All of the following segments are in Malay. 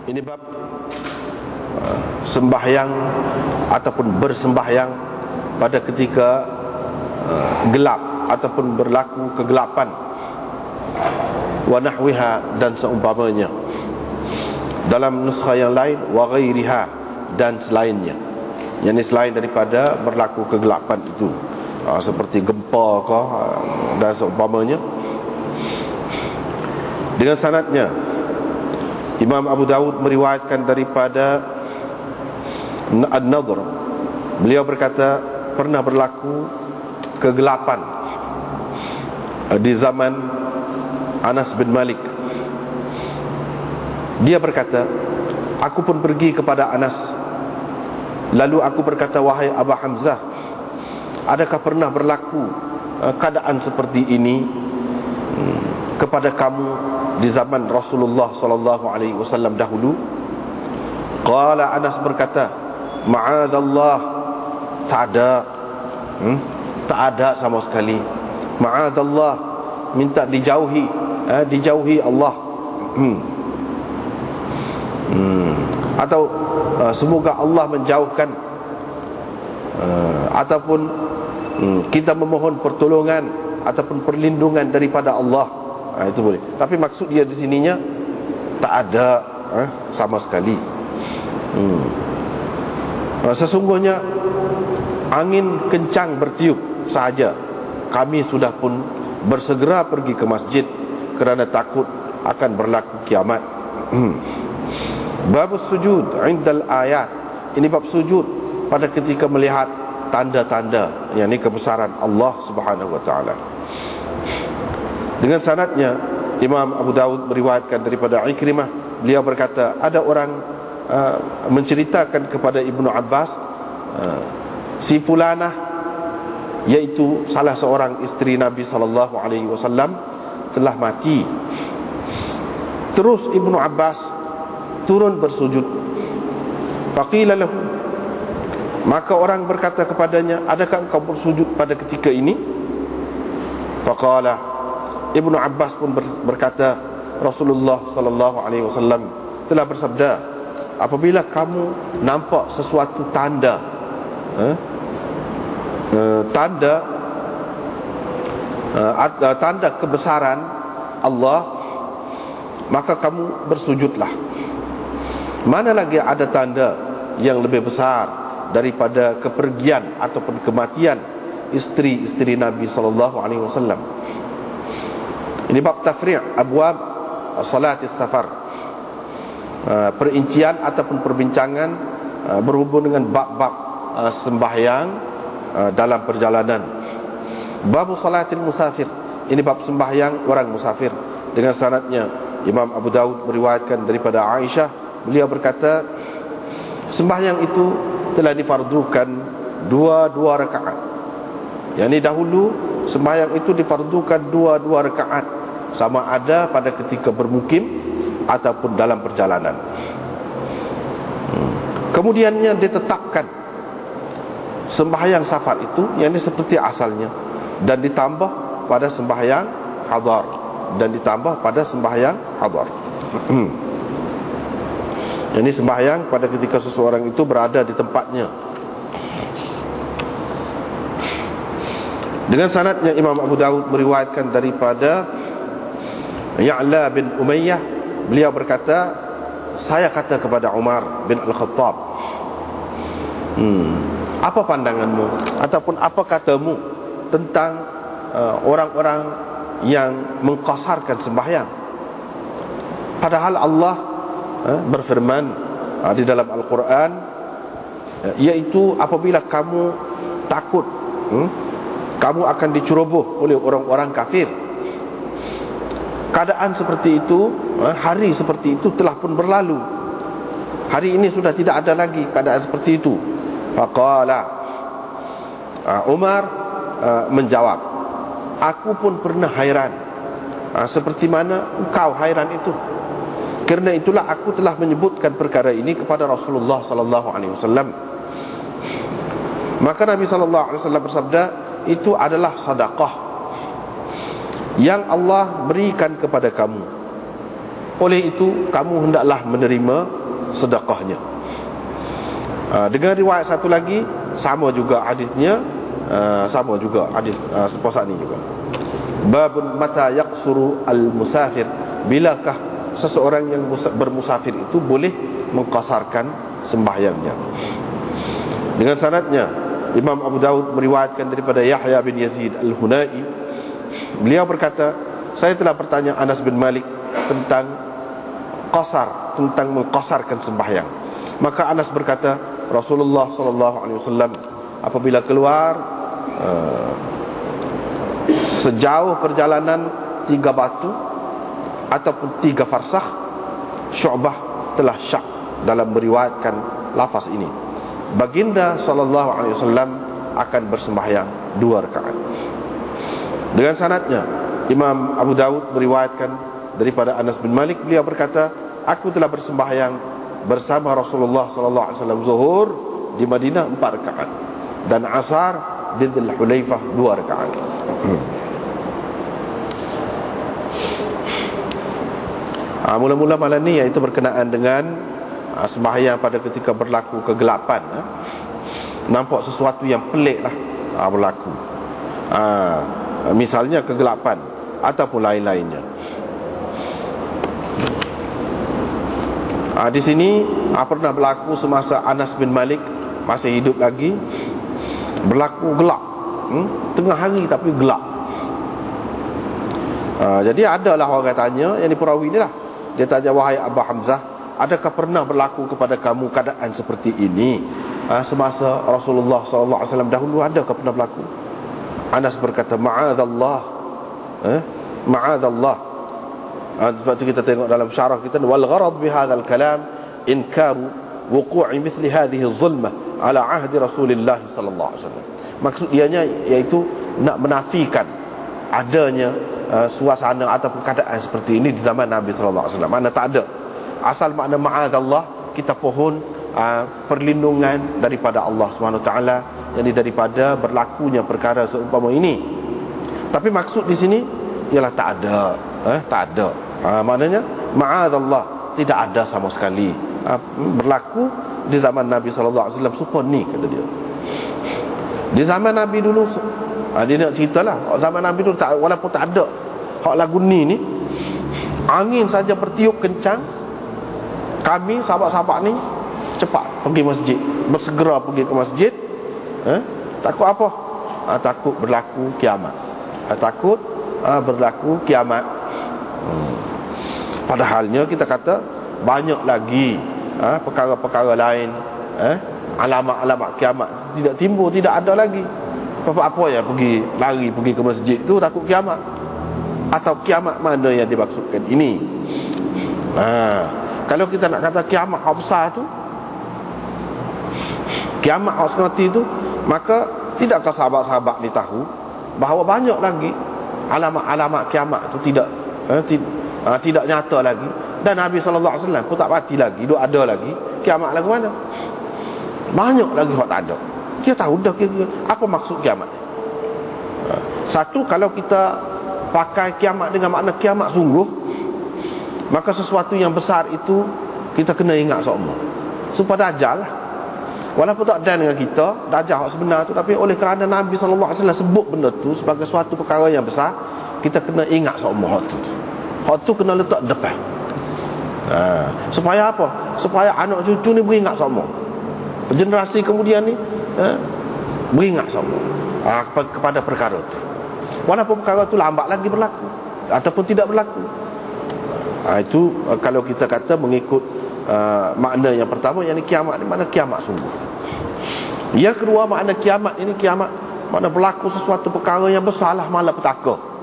Ini bab sembahyang ataupun bersembahyang pada ketika gelap ataupun berlaku kegelapan, wa nahwiha, dan seumpamanya. Dalam nuskha yang lain, wa ghairiha, dan selainnya, yakni selain daripada berlaku kegelapan itu, seperti gempa ke, dan seumpamanya. Dengan sanadnya, Imam Abu Dawud meriwayatkan daripada An-Nadhr, beliau berkata pernah berlaku kegelapan di zaman Anas bin Malik. Dia berkata, aku pun pergi kepada Anas, lalu aku berkata, wahai Aba Hamzah, adakah pernah berlaku keadaan seperti ini kepada kamu di zaman Rasulullah sallallahu alaihi wasallam dahulu? Qala, Anas berkata, ma'adzallah, tak ada, tak ada sama sekali. Ma'adzallah, minta dijauhi, dijauhi Allah. Atau semoga Allah menjauhkan, ataupun kita memohon pertolongan ataupun perlindungan daripada Allah. Itu boleh. Tapi maksud dia di sininya tak ada sama sekali. Sesungguhnya angin kencang bertiup sahaja, kami sudah pun bersegera pergi ke masjid kerana takut akan berlaku kiamat. Bab sujud indal ayat. Ini bab sujud pada ketika melihat tanda-tanda, yakni kebesaran Allah Subhanahu wa taala. Dengan sanadnya, Imam Abu Dawud meriwayatkan daripada Ikrimah, beliau berkata, ada orang menceritakan kepada Ibnu Abbas, si fulanah, iaitu salah seorang isteri Nabi sallallahu alaihi wasallam, telah mati. Terus Ibnu Abbas turun bersujud. Faqila lahu, maka orang berkata kepadanya, adakah engkau bersujud pada ketika ini? Faqala, Ibnu Abbas pun berkata, Rasulullah sallallahu alaihi wasallam telah bersabda, apabila kamu nampak sesuatu tanda, tanda kebesaran Allah, maka kamu bersujudlah. Mana lagi ada tanda yang lebih besar daripada kepergian ataupun kematian isteri-isteri Nabi sallallahu alaihi wasallam. Ini bab tafri' abwab salatis safar, perincian ataupun perbincangan berhubung dengan bab-bab sembahyang dalam perjalanan. Bab salatil musafir. Ini bab sembahyang orang musafir. Dengan sanadnya, Imam Abu Dawud meriwayatkan daripada Aisyah, beliau berkata, sembahyang itu telah difardukan dua rakaat. Yang ini dahulu sembahyang itu difardukan dua rakaat, sama ada pada ketika bermukim ataupun dalam perjalanan. Kemudiannya ditetapkan sembahyang safar itu, yang ini seperti asalnya, dan ditambah pada sembahyang hadar, dan ditambah pada sembahyang hadar. Yang ini sembahyang pada ketika seseorang itu berada di tempatnya. Dengan sanadnya, Imam Abu Dawud meriwayatkan daripada Ya'la bin Umayyah, beliau berkata, saya kata kepada Umar bin Al-Khattab, apa pandanganmu ataupun apa katamu tentang orang-orang yang mengqasarkan sembahyang, padahal Allah berfirman di dalam Al-Quran, iaitu apabila kamu takut, kamu akan diceroboh oleh orang-orang kafir. Keadaan seperti itu, hari seperti itu telah pun berlalu. Hari ini sudah tidak ada lagi keadaan seperti itu. Faqala, Umar menjawab, aku pun pernah hairan seperti mana engkau hairan itu. Kerana itulah aku telah menyebutkan perkara ini kepada Rasulullah sallallahu alaihi wasallam. Maka Nabi sallallahu alaihi wasallam bersabda, itu adalah sedekah yang Allah berikan kepada kamu oleh itu kamu hendaklah menerima sedekahnya. Dengan riwayat satu lagi, sama juga hadisnya, sama juga hadis sepuasa ni juga. Babun mata yaqsuru al-musafir, bilakah seseorang yang bermusafir itu boleh mengqasarkan sembahyangnya. Dengan sanadnya, Imam Abu Daud meriwayatkan daripada Yahya bin Yazid al-Hunai. Beliau berkata, saya telah bertanya Anas bin Malik tentang qasar, tentang mengqasarkan sembahyang. Maka Anas berkata, Rasulullah SAW apabila keluar sejauh perjalanan 3 batu ataupun 3 farsakh, Syu'bah telah syak dalam meriwayatkan lafaz ini. Baginda SAW akan bersembahyang 2 rakaat. Dengan sanadnya, Imam Abu Daud meriwayatkan daripada Anas bin Malik, beliau berkata, aku telah bersembahyang bersama Rasulullah SAW zuhur di Madinah 4 rakaat dan asar di Dzul Hulaifah 2 rakaat. Mula-mula malam ni iaitu berkenaan dengan sembahyang pada ketika berlaku kegelapan. Nampak sesuatu yang pelik lah berlaku, misalnya kegelapan ataupun lain-lainnya. Di sini pernah berlaku semasa Anas bin Malik masih hidup lagi, berlaku gelap, tengah hari tapi gelap. Jadi adalah orang tanya, yang ni perawi ni lah, dia tanya, wahai Abu Hamzah, adakah pernah berlaku kepada kamu keadaan seperti ini semasa Rasulullah SAW dahulu? Adakah pernah berlaku? Anas berkata, ma'adzallah, ma'adzallah. Sebab itu kita tengok dalam syarah kita, wal gharad bihadzal kalam inkaru wuqu'i mithli hadhihi adh-dhulmah ala ahdi Rasulillah sallallahu alaihi wasallam. Maksud ianya iaitu nak menafikan adanya suasana ataupun keadaan seperti ini di zaman Nabi sallallahu alaihi wasallam. Mana tak ada. Asal makna ma'adzallah, kita pohon perlindungan daripada Allah Subhanahu Wa Taala, yakni daripada berlakunya perkara seumpama ini. Tapi maksud di sini ialah tak ada, tak ada. Maknanya ma'adzallah, tidak ada sama sekali berlaku di zaman Nabi sallallahu alaihi wasallam supaya ni, kata dia. Di zaman Nabi dulu, dia nak ceritalah, zaman Nabi dulu tak, walaupun tak ada hak lagu ni angin saja bertiup kencang, kami sahabat-sahabat ni cepat pergi masjid, bersegera pergi ke masjid. Takut apa? Takut berlaku kiamat. Takut berlaku kiamat. Padahalnya kita kata banyak lagi perkara-perkara lain, alamat-alamat kiamat tidak timbul, tidak ada lagi. Apa yang pergi lari pergi ke masjid tu takut kiamat? Atau kiamat mana yang dimaksudkan ini? Kalau kita nak kata kiamat hak besar tu, kiamat hak senati tu, maka tidakkah sahabat-sahabat ni tahu bahawa banyak lagi alamat-alamat kiamat tu tidak nyata lagi, dan Nabi SAW pun tak pasti lagi, duk ada lagi kiamat lagu mana? Banyak lagi hak tak ada. Kita tahu dah kira-kira apa maksud kiamat. Satu, kalau kita pakai kiamat dengan makna kiamat sungguh, maka sesuatu yang besar itu kita kena ingat semua. Supaya Dajjal lah, walaupun tak ada dengan kita, Dajjal hak sebenar tu, tapi oleh kerana Nabi SAW sebut benda tu sebagai suatu perkara yang besar, kita kena ingat semua hak tu. Hak tu kena letak depan. Supaya apa? Supaya anak cucu ni beringat semua, generasi kemudian ni beringat semua kepada perkara tu, walaupun perkara tu lambat lagi berlaku ataupun tidak berlaku. Itu kalau kita kata mengikut makna yang pertama, yang ni kiamat ni makna kiamat sungguh. Yang kedua, makna kiamat ini kiamat makna berlaku sesuatu perkara yang besar lah, malapetaka.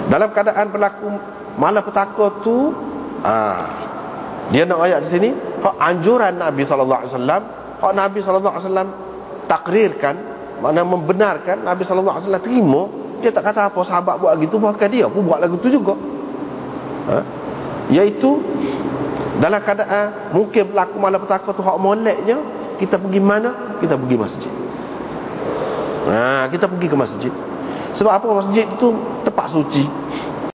Dalam keadaan berlaku malapetaka tu, dia nak ayat di sini hak anjuran Nabi sallallahu alaihi wasallam, hak Nabi sallallahu alaihi wasallam takrirkan, makna membenarkan. Nabi sallallahu alaihi wasallam terima, dia tak kata apa sahabat buat gitu, bahkan dia pun buat lagu tu juga. Iaitu dalam keadaan mungkin berlaku malapetaka tu, hak moleknya kita pergi mana? Kita pergi masjid. Kita pergi ke masjid. Sebab apa? Masjid itu tempat suci.